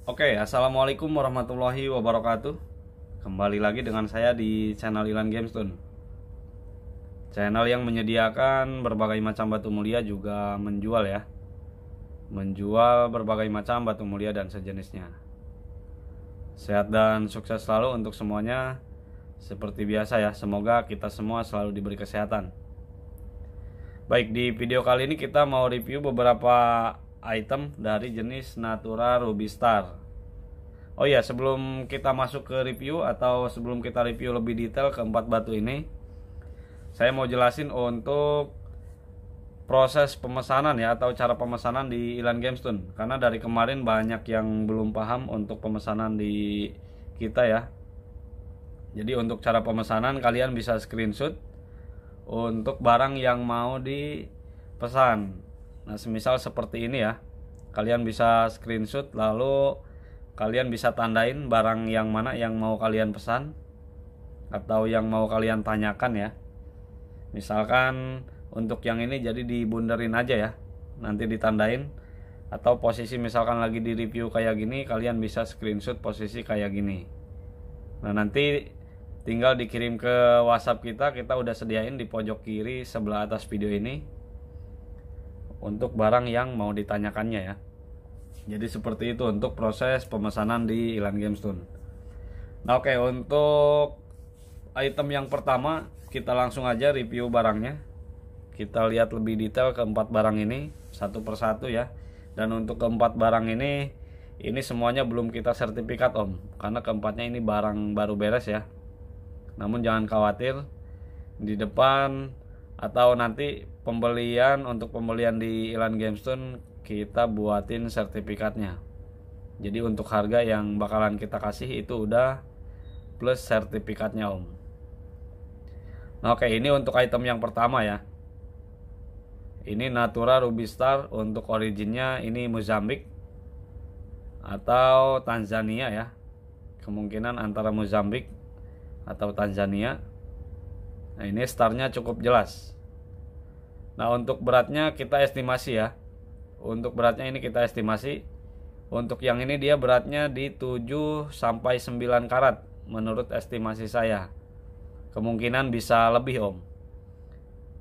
Oke, assalamualaikum warahmatullahi wabarakatuh. Kembali lagi dengan saya di channel Ilan Gamestone. Channel yang menyediakan berbagai macam batu mulia juga menjual ya. Menjual berbagai macam batu mulia dan sejenisnya. Sehat dan sukses selalu untuk semuanya. Seperti biasa ya, semoga kita semua selalu diberi kesehatan. Baik, di video kali ini kita mau review beberapa item dari jenis Natura Ruby Star. Oh ya, sebelum kita masuk ke review atau sebelum kita review lebih detail keempat batu ini, saya mau jelasin untuk proses pemesanan ya, atau cara pemesanan di Ilan Gamestone. Karena dari kemarin banyak yang belum paham untuk pemesanan di kita ya. Jadi untuk cara pemesanan kalian bisa screenshot untuk barang yang mau dipesan. Nah, semisal seperti ini ya. Kalian bisa screenshot lalu kalian bisa tandain barang yang mana yang mau kalian pesan atau yang mau kalian tanyakan ya. Misalkan untuk yang ini jadi dibunderin aja ya, nanti ditandain. Atau posisi misalkan lagi di review kayak gini, kalian bisa screenshot posisi kayak gini. Nah, nanti tinggal dikirim ke WhatsApp kita udah sediain di pojok kiri sebelah atas video ini untuk barang yang mau ditanyakannya ya. Jadi seperti itu untuk proses pemesanan di Ilan Gamestone. Nah, oke, untuk item yang pertama kita langsung aja review barangnya. Kita lihat lebih detail keempat barang ini satu persatu ya. Dan untuk keempat barang ini semuanya belum kita sertifikat Om, karena keempatnya ini barang baru beres ya. Namun jangan khawatir, di depan atau nanti untuk pembelian di Ilan Gamestone kita buatin sertifikatnya. Jadi untuk harga yang bakalan kita kasih itu udah plus sertifikatnya Om. Nah, oke, ini untuk item yang pertama ya. Ini Natura Ruby Star, untuk originnya ini Mozambik atau Tanzania ya. Kemungkinan antara Mozambik atau Tanzania. Nah, ini starnya cukup jelas. Nah, untuk beratnya kita estimasi ya. Untuk beratnya ini kita estimasi. Untuk yang ini dia beratnya di 7 sampai 9 karat menurut estimasi saya. Kemungkinan bisa lebih Om.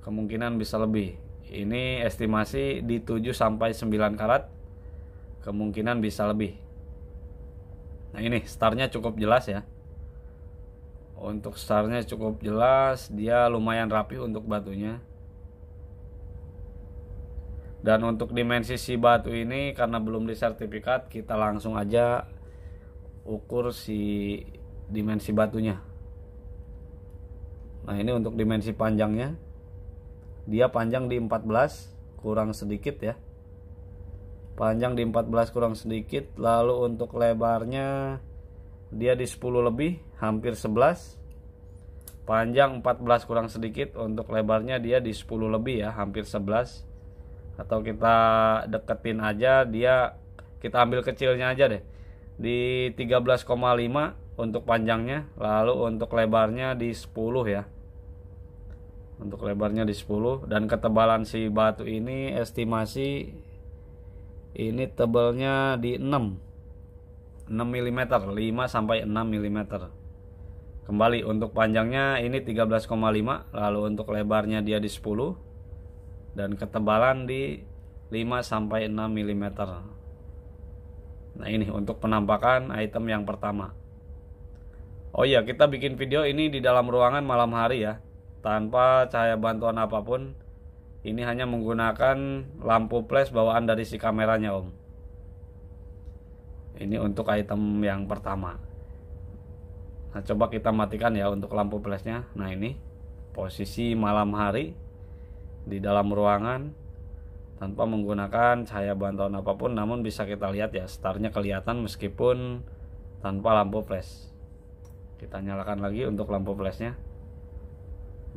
Kemungkinan bisa lebih. Ini estimasi di 7 sampai 9 karat. Kemungkinan bisa lebih. Nah, ini starnya cukup jelas ya. Untuk starnya cukup jelas, dia lumayan rapi untuk batunya. Dan untuk dimensi si batu ini karena belum disertifikat, kita langsung aja ukur si dimensi batunya. Nah, ini untuk dimensi panjangnya, dia panjang di 14 kurang sedikit ya. Panjang di 14 kurang sedikit. Lalu untuk lebarnya dia di 10 lebih, hampir 11. Panjang 14 kurang sedikit, untuk lebarnya dia di 10 lebih ya, hampir 11. Atau kita deketin aja, kita ambil kecilnya aja deh, di 13,5 untuk panjangnya. Lalu untuk lebarnya di 10 ya. Untuk lebarnya di 10. Dan ketebalan si batu ini estimasi ini tebalnya di 6 mm, 5 sampai 6 mm. Kembali untuk panjangnya ini 13,5, lalu untuk lebarnya dia di 10 dan ketebalan di 5 sampai 6 mm. Nah, ini untuk penampakan item yang pertama. Oh iya, kita bikin video ini di dalam ruangan malam hari ya, tanpa cahaya bantuan apapun. Ini hanya menggunakan lampu flash bawaan dari si kameranya Om. Ini untuk item yang pertama. Nah, coba kita matikan ya untuk lampu flashnya. Nah, ini posisi malam hari di dalam ruangan tanpa menggunakan cahaya bantuan apapun, namun bisa kita lihat ya, starnya kelihatan meskipun tanpa lampu flash. Kita nyalakan lagi untuk lampu flashnya.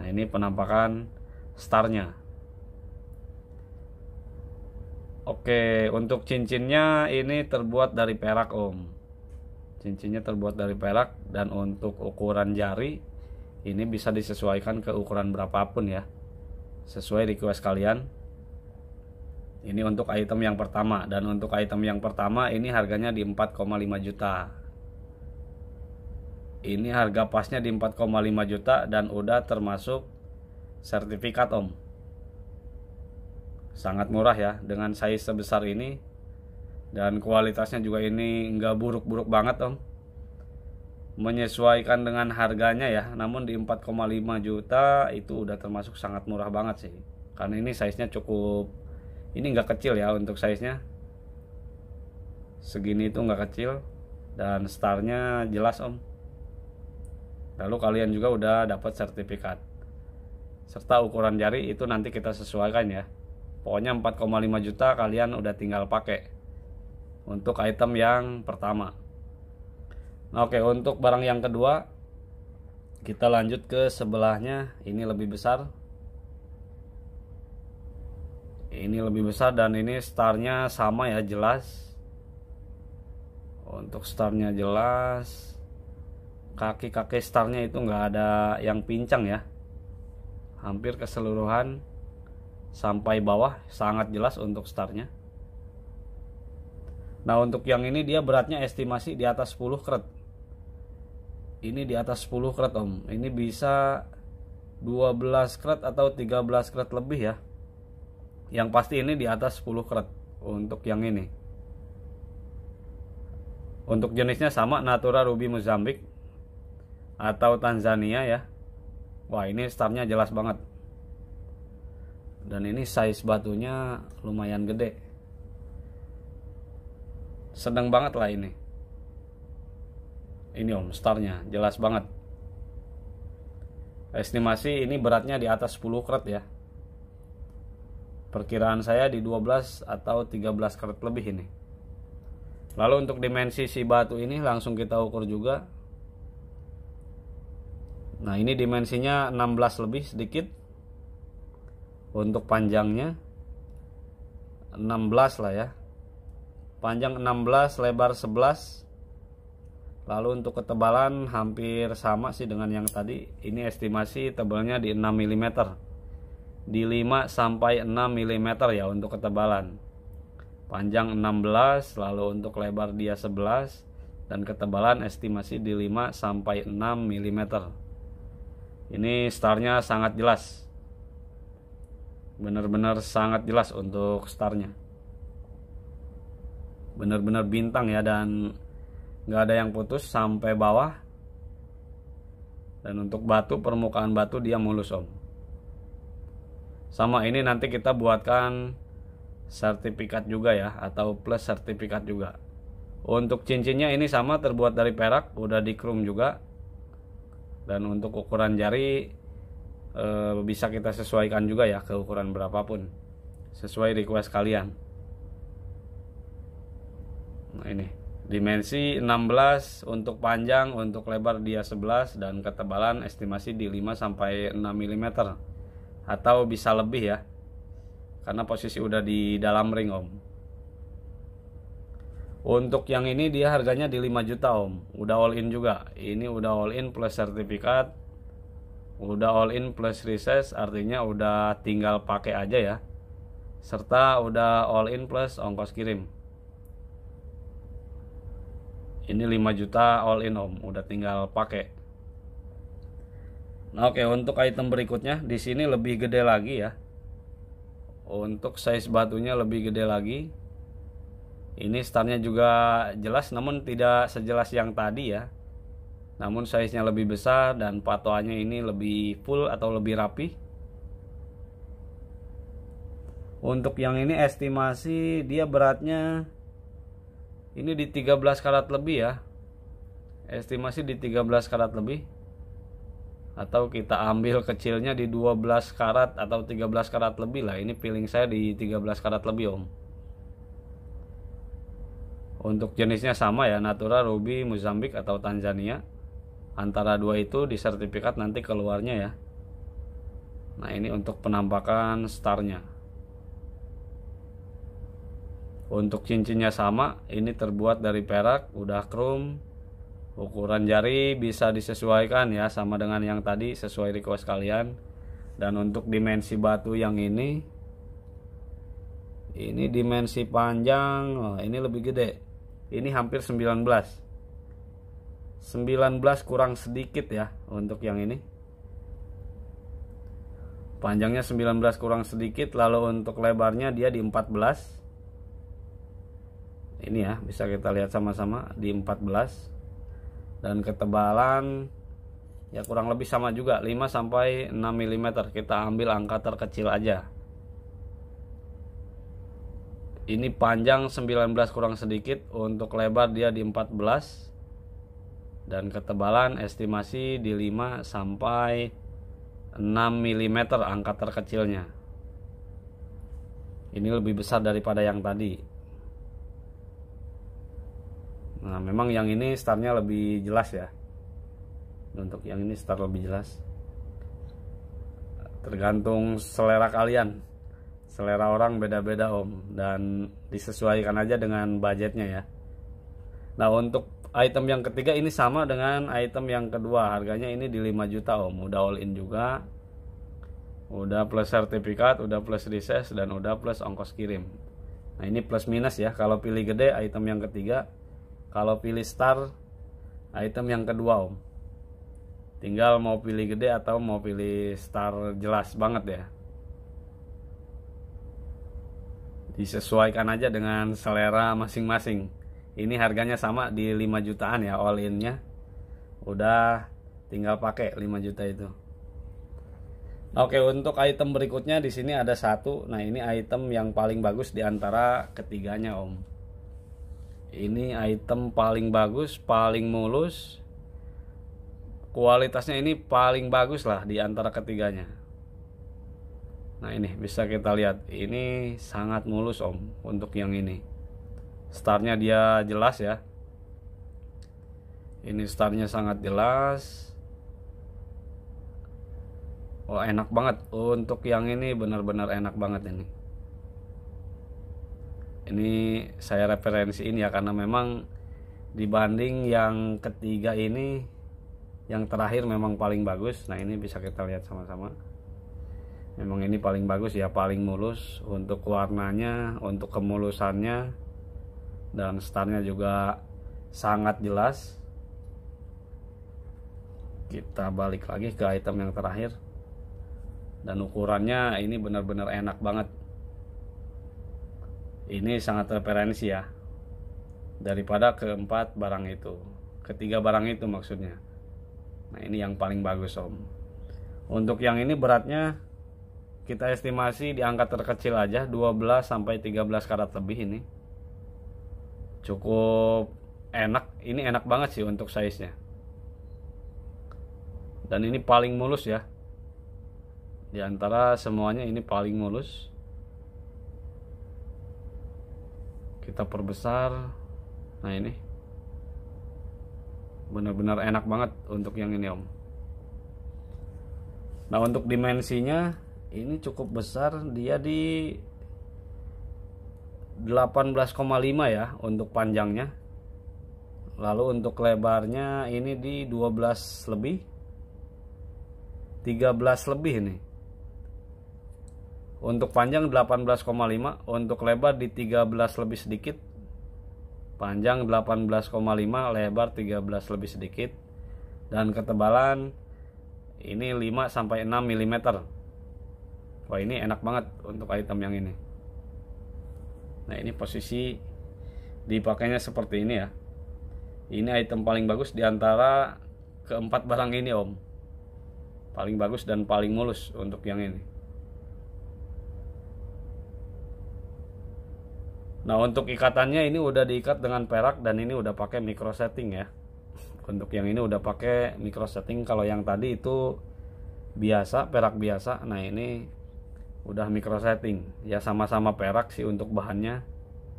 Nah, ini penampakan starnya. Oke, untuk cincinnya ini terbuat dari perak Om. Cincinnya terbuat dari perak. Dan untuk ukuran jari ini bisa disesuaikan ke ukuran berapapun ya, sesuai request kalian. Ini untuk item yang pertama, dan untuk item yang pertama ini harganya di 4,5 juta. Ini harga pasnya di 4,5 juta dan udah termasuk sertifikat om. Sangat murah ya dengan size sebesar ini, dan kualitasnya juga ini nggak buruk-buruk banget om. Menyesuaikan dengan harganya ya, namun di 4,5 juta itu udah termasuk sangat murah banget sih. Karena ini size nya cukup, ini nggak kecil ya untuk size nya, segini itu nggak kecil, dan starnya jelas om. Lalu kalian juga udah dapat sertifikat serta ukuran jari itu nanti kita sesuaikan ya. Pokoknya 4,5 juta kalian udah tinggal pakai untuk item yang pertama. Oke, untuk barang yang kedua kita lanjut ke sebelahnya. Ini lebih besar, ini lebih besar, dan ini starnya sama ya, jelas. Untuk starnya jelas, kaki-kaki starnya itu nggak ada yang pincang ya, hampir keseluruhan sampai bawah sangat jelas untuk starnya. Nah untuk yang ini dia beratnya estimasi di atas 10 kret. Ini di atas 10 kret om. Ini bisa 12 kret atau 13 kret lebih ya. Yang pasti ini di atas 10 kret untuk yang ini. Untuk jenisnya sama, Natura Ruby Mozambik atau Tanzania ya. Wah ini startnya jelas banget. Dan ini size batunya lumayan gede. Sedang banget lah ini. Ini om, startnya jelas banget. Estimasi ini beratnya di atas 10 kret ya. Perkiraan saya di 12 atau 13 kret lebih ini. Lalu untuk dimensi si batu ini langsung kita ukur juga. Nah ini dimensinya 16 lebih sedikit. Untuk panjangnya 16 lah ya. Panjang 16, lebar 11. Lalu untuk ketebalan hampir sama sih dengan yang tadi. Ini estimasi tebalnya di 6 mm. Di 5 sampai 6 mm ya untuk ketebalan. Panjang 16, lalu untuk lebar dia 11, dan ketebalan estimasi di 5 sampai 6 mm. Ini starnya sangat jelas. Benar-benar sangat jelas untuk starnya. Benar-benar bintang ya, dan nggak ada yang putus sampai bawah. Dan untuk batu, permukaan batu dia mulus om. Sama ini nanti kita buatkan sertifikat juga ya, atau plus sertifikat juga. Untuk cincinnya ini sama, terbuat dari perak, udah di chrome juga. Dan untuk ukuran jari bisa kita sesuaikan juga ya ke ukuran berapapun, sesuai request kalian. Nah ini dimensi 16 untuk panjang, untuk lebar dia 11, dan ketebalan estimasi di 5 sampai 6 mm atau bisa lebih ya, karena posisi udah di dalam ring om. Untuk yang ini dia harganya di 5 juta om. Udah all in juga. Ini udah all in plus sertifikat, udah all in plus reses, artinya udah tinggal pakai aja ya, serta udah all in plus ongkos kirim. Ini 5 juta all in om, udah tinggal pakai. Nah, oke, untuk item berikutnya di sini lebih gede lagi ya. Untuk size batunya lebih gede lagi. Ini startnya juga jelas, namun tidak sejelas yang tadi ya. Namun size-nya lebih besar dan patoannya ini lebih full atau lebih rapi. Untuk yang ini estimasi dia beratnya ini di 13 karat lebih ya. Estimasi di 13 karat lebih. Atau kita ambil kecilnya di 12 karat atau 13 karat lebih lah. Ini feeling saya di 13 karat lebih om. Untuk jenisnya sama ya, Natura Ruby Mozambik atau Tanzania. Antara dua itu di sertifikat nanti keluarnya ya. Nah ini untuk penampakan starnya. Untuk cincinnya sama, ini terbuat dari perak, udah chrome. Ukuran jari bisa disesuaikan ya, sama dengan yang tadi, sesuai request kalian. Dan untuk dimensi batu yang ini Ini dimensi panjang, oh, ini lebih gede. Ini hampir 19 kurang sedikit ya untuk yang ini. Panjangnya 19 kurang sedikit, lalu untuk lebarnya dia di 14. Ini ya, bisa kita lihat sama-sama di 14. Dan ketebalan ya kurang lebih sama juga, 5 sampai 6 mm. Kita ambil angka terkecil aja. Ini panjang 19 kurang sedikit, untuk lebar dia di 14. Dan ketebalan estimasi di 5 sampai 6 mm angka terkecilnya. Ini lebih besar daripada yang tadi. Nah, memang yang ini startnya lebih jelas ya. Untuk yang ini start lebih jelas. Tergantung selera kalian. Selera orang beda-beda om, dan disesuaikan aja dengan budgetnya ya. Nah, untuk item yang ketiga ini sama dengan item yang kedua. Harganya ini di 5 juta om. Udah all in juga. Udah plus sertifikat, udah plus reses, dan udah plus ongkos kirim. Nah, ini plus minus ya. Kalau pilih gede item yang ketiga, kalau pilih star item yang kedua om. Tinggal mau pilih gede atau mau pilih star jelas banget ya. Disesuaikan aja dengan selera masing-masing. Ini harganya sama di 5 jutaan ya all innya. Udah tinggal pakai 5 juta itu. Oke, untuk item berikutnya di sini ada satu. Nah, ini item yang paling bagus di antara ketiganya om. Ini item paling bagus, paling mulus. Kualitasnya ini paling bagus lah di antara ketiganya. Nah, ini bisa kita lihat. Ini sangat mulus om untuk yang ini. Startnya dia jelas ya. Ini startnya sangat jelas. Oh, enak banget. Untuk yang ini benar-benar enak banget ini. Ini saya referensiin ya, karena memang dibanding yang ketiga ini, yang terakhir memang paling bagus. Nah, ini bisa kita lihat sama-sama. Memang ini paling bagus ya, paling mulus untuk warnanya, untuk kemulusannya, dan startnya juga sangat jelas. Kita balik lagi ke item yang terakhir. Dan ukurannya ini benar-benar enak banget. Ini sangat referensi ya, daripada keempat barang itu, ketiga barang itu maksudnya. Nah, ini yang paling bagus om. Untuk yang ini beratnya kita estimasi di angka terkecil aja, 12 sampai 13 karat lebih. Ini cukup enak. Ini enak banget sih untuk size nya. Dan ini paling mulus ya, di antara semuanya ini paling mulus. Kita perbesar. Nah, ini benar-benar enak banget untuk yang ini om. Nah, untuk dimensinya ini cukup besar, dia di 18,5 ya untuk panjangnya. Lalu untuk lebarnya ini di 12 lebih, 13 lebih ini. Untuk panjang 18,5, untuk lebar di 13 lebih sedikit. Panjang 18,5, lebar 13 lebih sedikit. Dan ketebalan ini 5 sampai 6 mm. Wah, ini enak banget untuk item yang ini. Nah, ini posisi dipakainya seperti ini ya. Ini item paling bagus di antara keempat barang ini om. Paling bagus dan paling mulus untuk yang ini. Nah, untuk ikatannya ini udah diikat dengan perak, dan ini udah pakai micro setting ya. Untuk yang ini udah pakai micro setting. Kalau yang tadi itu biasa, perak biasa. Nah, ini udah micro setting. Ya sama-sama perak sih untuk bahannya,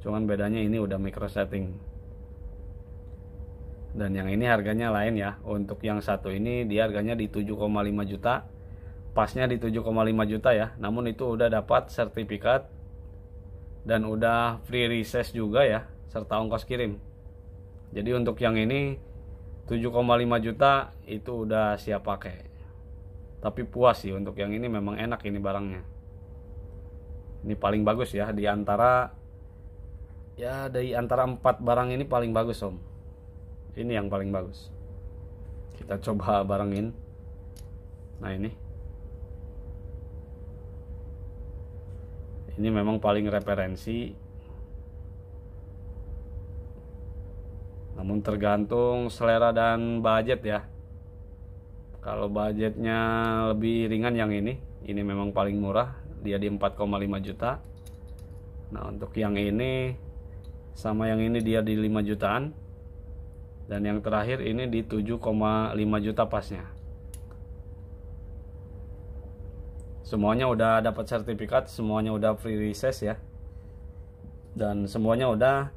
cuman bedanya ini udah micro setting. Dan yang ini harganya lain ya. Untuk yang satu ini dia harganya di 7,5 juta. Pasnya di 7,5 juta ya. Namun itu udah dapat sertifikat dan udah free reses juga ya, serta ongkos kirim. Jadi untuk yang ini 7,5 juta itu udah siap pakai. Tapi puas sih untuk yang ini, memang enak ini barangnya. Ini paling bagus ya di antara 4 barang ini paling bagus Om. Ini yang paling bagus. Kita coba barengin. Nah ini memang paling referensi. Namun tergantung selera dan budget ya. Kalau budgetnya lebih ringan yang ini memang paling murah, dia di 4,5 juta. Nah untuk yang ini sama yang ini dia di 5 jutaan. Dan yang terakhir ini di 7,5 juta pasnya. Semuanya udah dapat sertifikat, semuanya udah free recess ya. Dan semuanya udah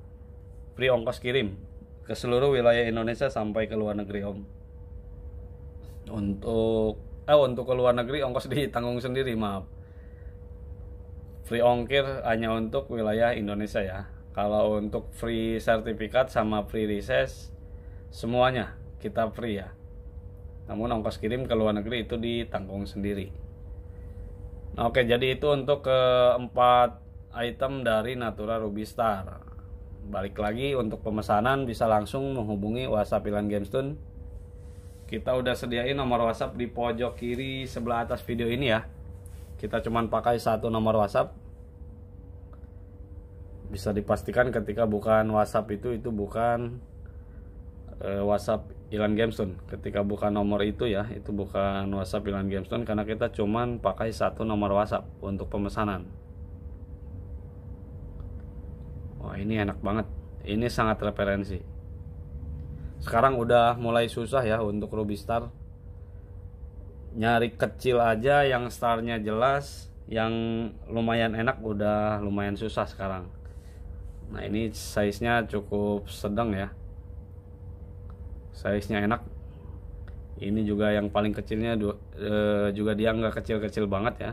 free ongkos kirim ke seluruh wilayah Indonesia sampai ke luar negeri Om. Untuk ke luar negeri ongkos ditanggung sendiri, maaf. Free ongkir hanya untuk wilayah Indonesia ya. Kalau untuk free sertifikat sama free recess semuanya kita free ya. Namun ongkos kirim ke luar negeri itu ditanggung sendiri. Nah, oke, jadi itu untuk keempat item dari Natura Ruby Star. Balik lagi untuk pemesanan bisa langsung menghubungi WhatsApp Ilan Gamestone. Kita udah sediain nomor WhatsApp di pojok kiri sebelah atas video ini ya. Kita cuman pakai satu nomor WhatsApp. Bisa dipastikan ketika bukan WhatsApp itu bukan WhatsApp Ilan Gamestone. Ketika bukan nomor itu ya, itu bukan WhatsApp Ilan Gamestone karena kita cuman pakai satu nomor WhatsApp untuk pemesanan. Wah, ini enak banget. Ini sangat referensi. Sekarang udah mulai susah ya untuk Ruby Star. Nyari kecil aja yang starnya jelas, yang lumayan enak udah lumayan susah sekarang. Nah, ini size-nya cukup sedang ya. Size-nya enak. Ini juga yang paling kecilnya juga dia nggak kecil-kecil banget ya.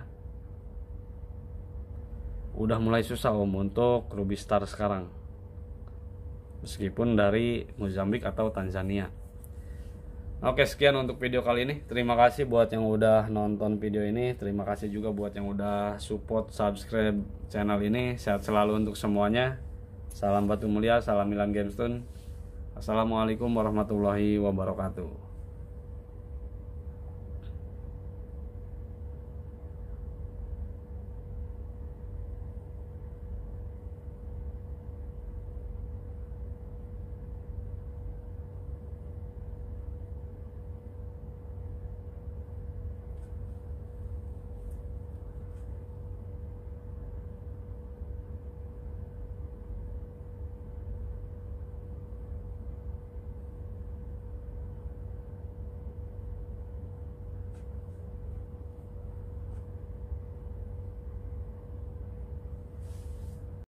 Udah mulai susah Om untuk Ruby Star sekarang. Meskipun dari Mozambik atau Tanzania. Oke, sekian untuk video kali ini. Terima kasih buat yang udah nonton video ini. Terima kasih juga buat yang udah support, subscribe channel ini. Sehat selalu untuk semuanya. Salam batu mulia, salam Ilan Gamestone. Assalamualaikum warahmatullahi wabarakatuh.